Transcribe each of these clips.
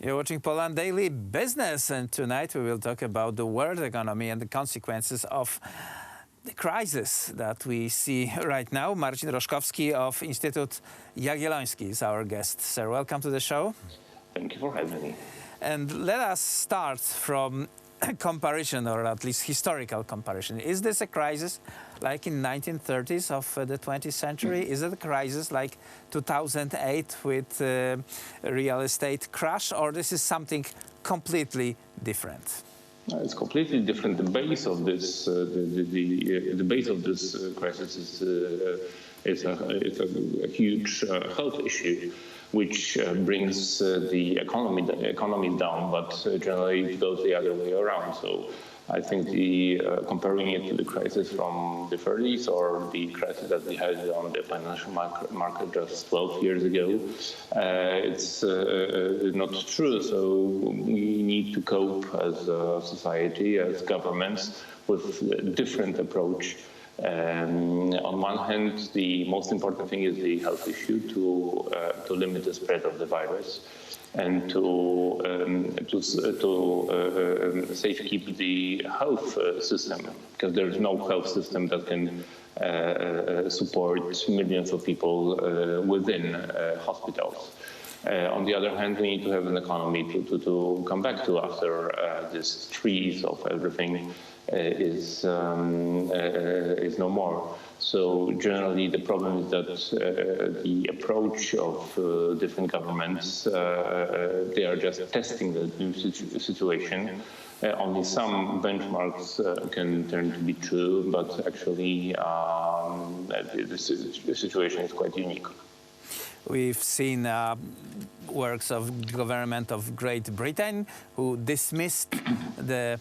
You're watching Poland Daily Business, and tonight we will talk about the world economy and the consequences of the crisis that we see right now. Marcin Roszkowski of Instytut Jagielloński is our guest. Sir, welcome to the show. Thank you for having me. And let us start from a comparison, or at least historical comparison. Is this a crisis like in 1930s of the 20th century? Is it a crisis like 2008 with real estate crash, or this is something completely different? It's completely different. The base of this, the base of this crisis is a huge health issue, which brings the economy down, but generally it goes the other way around. So I think comparing it to the crisis from the 30s or the crisis that we had on the financial market just 12 years ago, it's not true. So we need to cope as a society, as governments, with a different approach. On one hand, the most important thing is the health issue, to limit the spread of the virus and to safekeep the health system, because there is no health system that can support millions of people within hospitals. On the other hand, we need to have an economy to come back to after this trees of everything is no more. So generally, the problem is that the approach of different governments, they are just testing the new situation. Only some benchmarks can turn to be true, but actually the situation is quite unique. We've seen works of the government of Great Britain, who dismissed the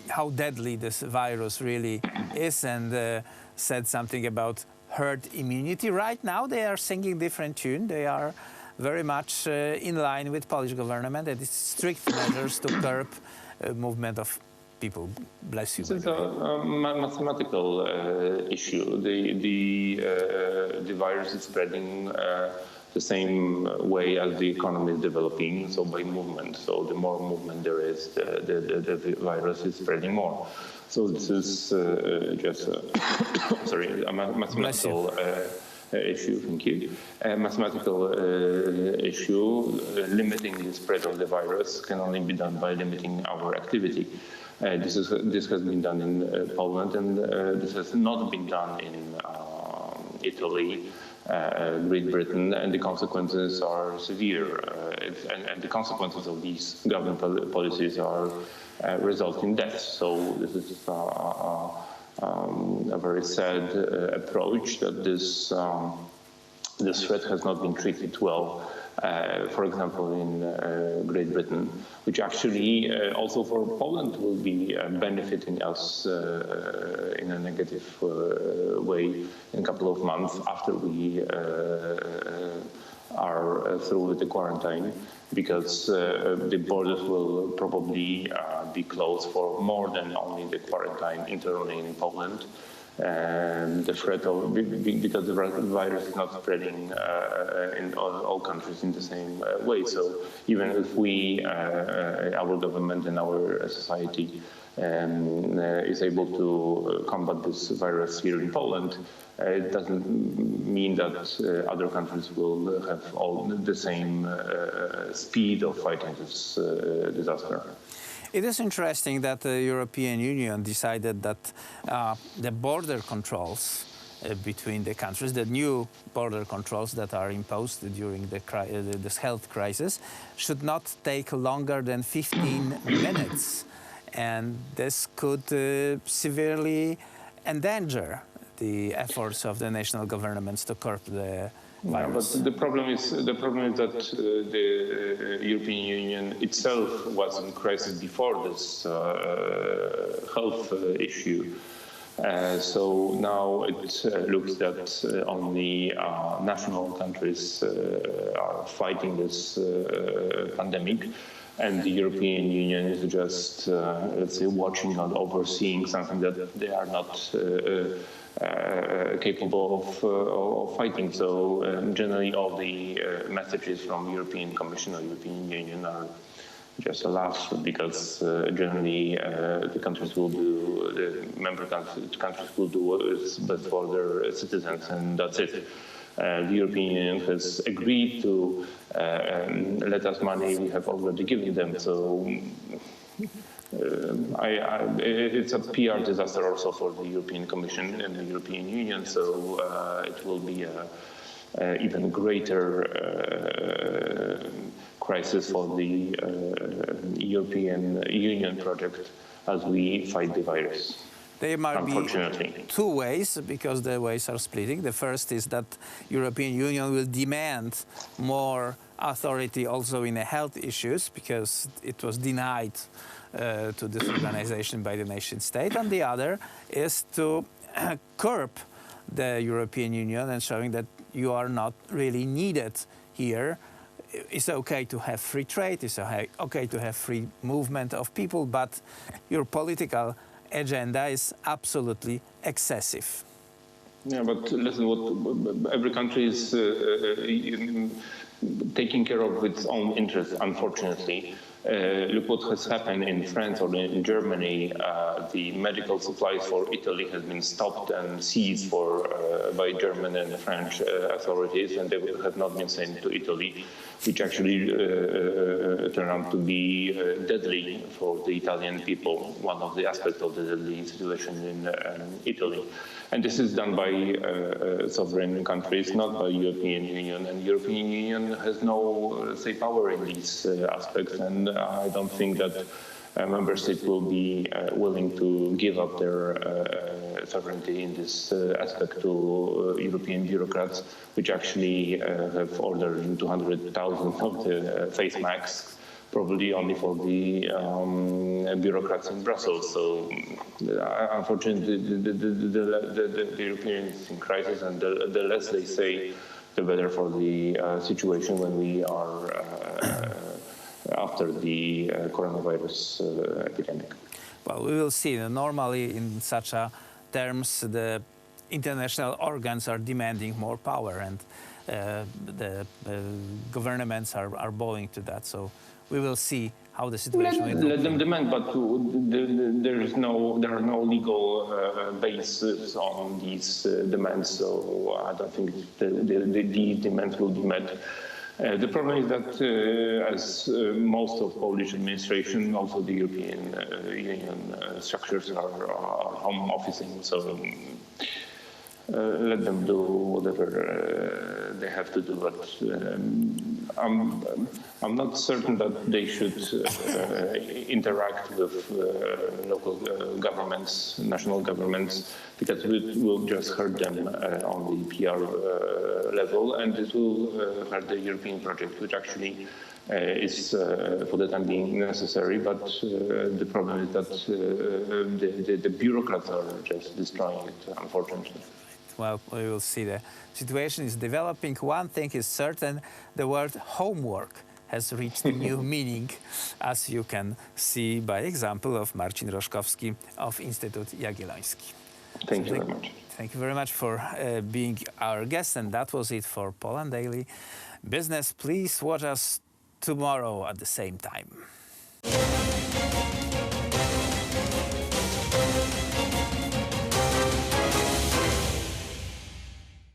how deadly this virus really is, and said something about herd immunity. Right now they are singing different tune. They are very much in line with Polish government. It is strict measures to curb movement of people. Bless you. It's a mathematical issue. The virus is spreading the same way as the economy is developing, so by movement. So the more movement there is, the virus is spreading more. So this is just a mathematical issue. Thank you. A mathematical issue. Limiting the spread of the virus can only be done by limiting our activity. This has been done in Poland, and this has not been done in Italy, Great Britain, and the consequences are severe. And the consequences of these government policies are result in death. So this is a very sad approach, that this threat has not been treated well. For example, in Great Britain, which actually also for Poland will be benefiting us in a negative way in a couple of months after we are through with the quarantine, because the borders will probably be closed for more than only the quarantine internally in Poland. And the threat of, because the virus is not spreading in all countries in the same way. So even if we, our government and our society is able to combat this virus here in Poland, it doesn't mean that other countries will have all the same speed of fighting this disaster. It is interesting that the European Union decided that the border controls between the countries, the new border controls that are imposed during this health crisis, should not take longer than 15 minutes. And this could severely endanger the efforts of the national governments to curb the virus. Yeah, but the problem is that the European Union itself was in crisis before this health issue. So now it looks that only national countries are fighting this pandemic. and the European Union is just, let's say, watching and overseeing something that they are not capable of fighting. So generally all the messages from European Commission or European Union are just a laugh, because generally the member countries will do what is best for their citizens, and that's it. The European Union has agreed to let us money we have already given them. So it's a PR disaster also for the European Commission and the European Union. So it will be an even greater crisis for the European Union project as we fight the virus. There might be two ways, because the ways are splitting. The first is that European Union will demand more authority also in the health issues, because it was denied to this organization by the nation state. And the other is to curb the European Union and showing that you are not really needed here. It's okay to have free trade, it's okay to have free movement of people, but your political agenda is absolutely excessive. Yeah, but listen, every country is taking care of its own interests, unfortunately. Look what has happened in France or in Germany. The medical supplies for Italy has been stopped and seized by German and French authorities, and they have not been sent to Italy, which actually turned out to be deadly for the Italian people, one of the aspects of the deadly situation in Italy. And this is done by sovereign countries, not by European Union. And European Union has no, say, power in these aspects. And I don't think that member states will be willing to give up their sovereignty in this aspect to European bureaucrats, which actually have ordered 200,000 of the face masks, probably only for the bureaucrats in Brussels. So unfortunately, the European is in crisis, and the less they say, the better for the situation when we are after the coronavirus epidemic. Well, we will see. Normally, in such terms, the international organs are demanding more power, and the governments are bowing to that. So we will see how the situation will let them demand, but there are no legal basis on these demands. So I don't think these demands will be met. The problem is that, as most of Polish administration, also the European Union structures are home officing, so let them do whatever they have to do. But I'm not certain that they should interact with local governments, national governments, because it will just hurt them on the PR level, and it will hurt the European project, which actually is for the time being necessary. But the problem is that the bureaucrats are just destroying it, unfortunately. Well, we will see. The situation is developing. One thing is certain: the word homework has reached a new meaning, as you can see by example of Marcin Roszkowski of Instytut Jagielloński. Thank you very much. Thank you very much for being our guest, and that was it for Poland Daily Business. Please watch us tomorrow at the same time.